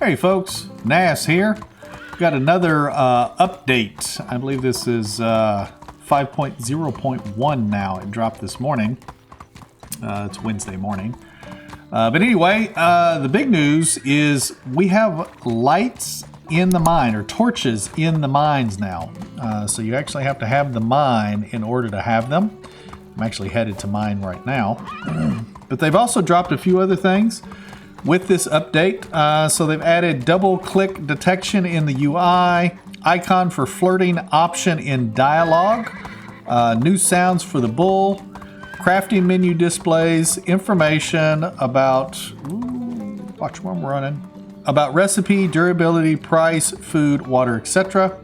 Hey folks, Nas here. Got another update. I believe this is 5.0.1 now. It dropped this morning. It's Wednesday morning. But anyway, the big news is we have lights in the mine, or torches in the mines now. So you actually have to have the mine in order to have them. I'm actually headed to mine right now. But they've also dropped a few other things with this update. So they've added double click detection in the UI, icon for flirting option in dialogue, new sounds for the bull, crafting menu displays, information about, watch where I'm running, about recipe, durability, price, food, water, etc.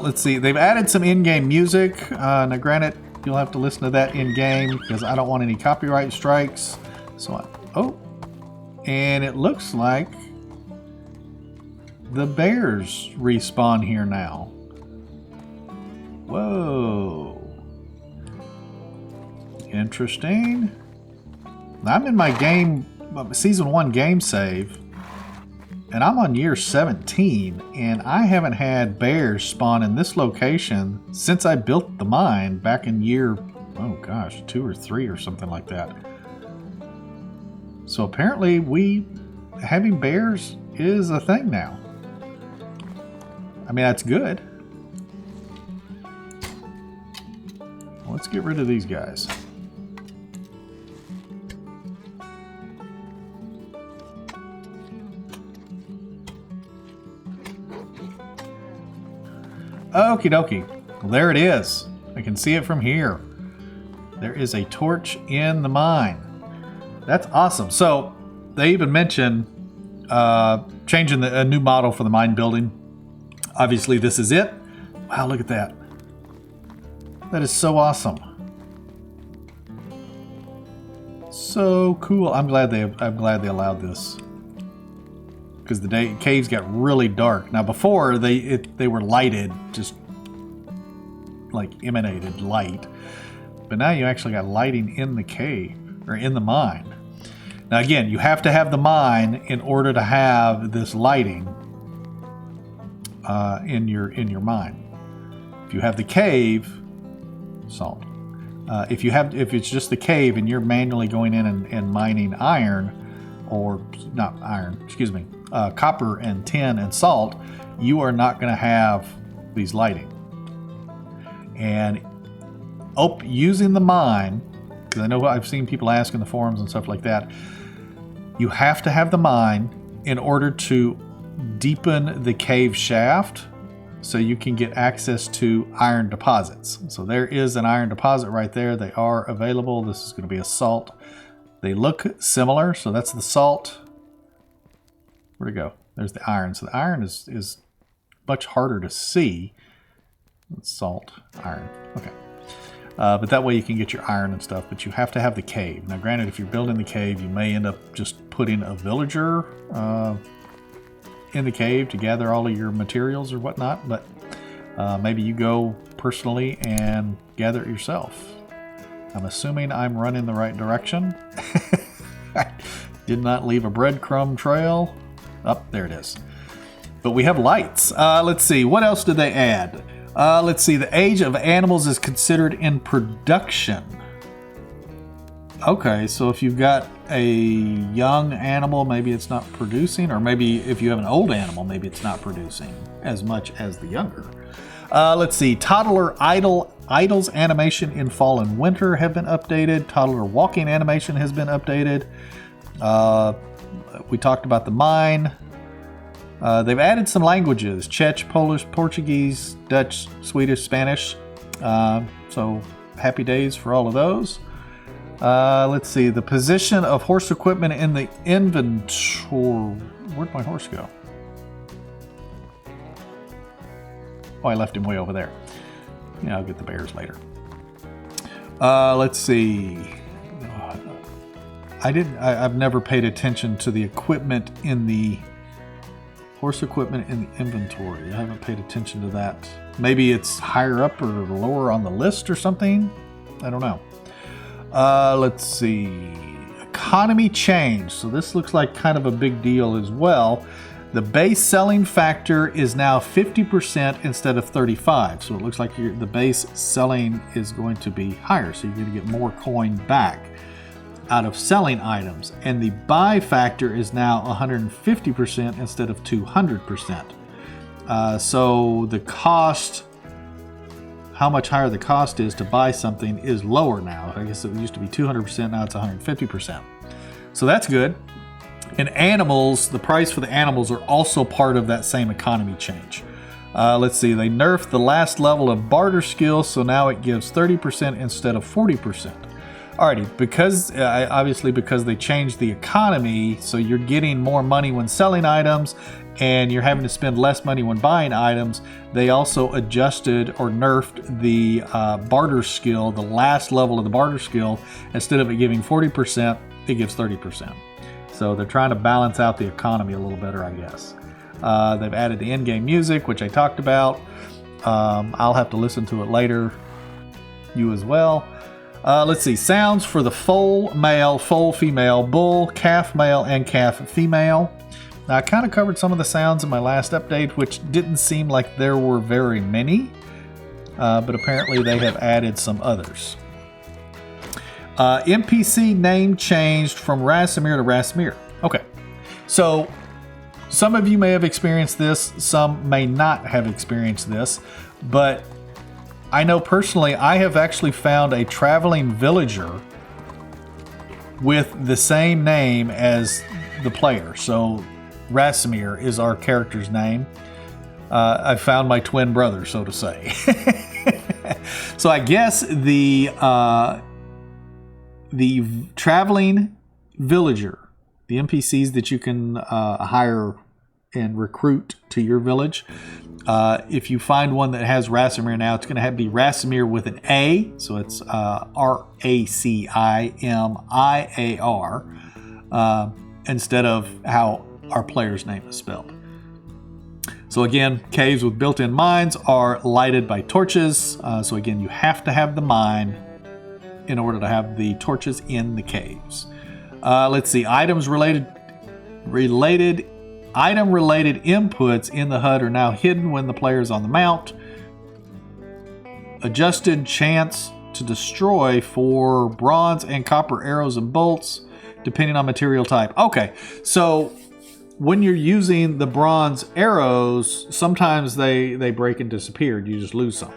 Let's see, they've added some in-game music. Now granted, you'll have to listen to that in-game because I don't want any copyright strikes. So and it looks like the bears respawn here now. Whoa. Interesting. I'm in my game, season 1 game save, and I'm on year 17, and I haven't had bears spawn in this location since I built the mine back in year, oh gosh, 2 or 3 or something like that. So apparently having bears is a thing now. I mean, that's good. Let's get rid of these guys. Okie dokie. Well, there it is. I can see it from here. There is a torch in the mine. That's awesome. So they even mentioned changing a new model for the mine building. Obviously, this is it. Wow, look at that. That is so awesome. So cool. I'm glad they allowed this, because the caves got really dark. Now before they were lighted, just like emanated light, but now you actually got lighting in the cave or in the mine. Now again, you have to have the mine in order to have this lighting in your mine. If you have the cave, salt. If it's just the cave and you're manually going in and mining iron, or not iron, excuse me, copper and tin and salt, you are not going to have these lighting. And using the mine, because I know I've seen people ask in the forums and stuff like that, you have to have the mine in order to deepen the cave shaft so you can get access to iron deposits. So there is an iron deposit right there. They are available. This is going to be a salt. They look similar, so that's the salt. Where'd it go? There's the iron. So the iron is much harder to see. Salt, iron. Okay. But that way you can get your iron and stuff, but you have to have the cave. Now granted, if you're building the cave, you may end up just putting a villager in the cave to gather all of your materials or whatnot, but maybe you go personally and gather it yourself. I'm assuming I'm running the right direction. I did not leave a breadcrumb trail. Oh, there it is. But we have lights. Let's see, what else did they add? Let's see, the age of animals is considered in production. Okay, so if you've got a young animal, maybe it's not producing, or maybe if you have an old animal, maybe it's not producing as much as the younger. Let's see, toddler idles animation in fall and winter have been updated. Toddler walking animation has been updated. We talked about the mine. They've added some languages: Czech, Polish, Portuguese, Dutch, Swedish, Spanish. So happy days for all of those. Let's see, the position of horse equipment in the inventory. Where'd my horse go? Oh, I left him way over there. Yeah, I'll get the bears later. Let's see. I've never paid attention to the equipment in the horse equipment in the inventory. I haven't paid attention to that. Maybe it's higher up or lower on the list or something. I don't know. Let's see. economy changed. So this looks like kind of a big deal as well. The base selling factor is now 50% instead of 35%. So it looks like the base selling is going to be higher. So you're going to get more coin back out of selling items. And the buy factor is now 150% instead of 200%. So the cost, how much higher the cost is to buy something is lower now. I guess it used to be 200%, now it's 150%. So that's good. And animals, the price for the animals are also part of that same economy change. Let's see, they nerfed the last level of barter skill, so now it gives 30% instead of 40%. Alrighty, because obviously because they changed the economy, so you're getting more money when selling items, and you're having to spend less money when buying items. They also adjusted or nerfed the barter skill, the last level of the barter skill. Instead of it giving 40%, it gives 30%. So they're trying to balance out the economy a little better, I guess. They've added the in-game music, which I talked about. I'll have to listen to it later. You as well. Let's see. Sounds for the foal male, foal female, bull, calf male, and calf female. Now, I kind of covered some of the sounds in my last update, which didn't seem like there were very many. But apparently they have added some others. NPC name changed from Rasimir to Rasimir. Okay, so some of you may have experienced this, some may not have experienced this, but I know personally I have actually found a traveling villager with the same name as the player. So Rasimir is our character's name. I found my twin brother, so to say. So I guess the traveling villager, the NPCs that you can hire and recruit to your village, if you find one that has Rasimir now, it's going to have to be Rasimir with an A, so it's Rasimir, instead of how our player's name is spelled. So again, caves with built-in mines are lighted by torches. So again, you have to have the mine in order to have the torches in the caves. Let's see, item-related inputs in the HUD are now hidden when the player is on the mount. Adjusted chance to destroy for bronze and copper arrows and bolts, depending on material type. Okay, so when you're using the bronze arrows, sometimes they break and disappear. You just lose some.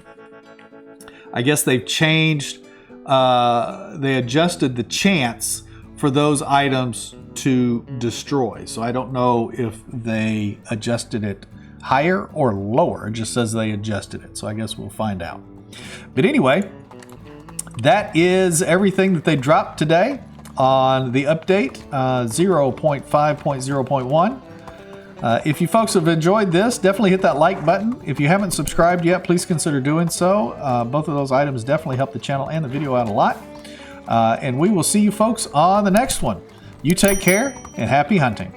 I guess they've changed. They adjusted the chance for those items to destroy. So I don't know if they adjusted it higher or lower. It just says they adjusted it. So I guess we'll find out. But anyway, that is everything that they dropped today on the update 0.5.0.1. If you folks have enjoyed this, definitely hit that like button. If you haven't subscribed yet, please consider doing so. Both of those items definitely help the channel and the video out a lot. And we will see you folks on the next one. You take care and happy hunting.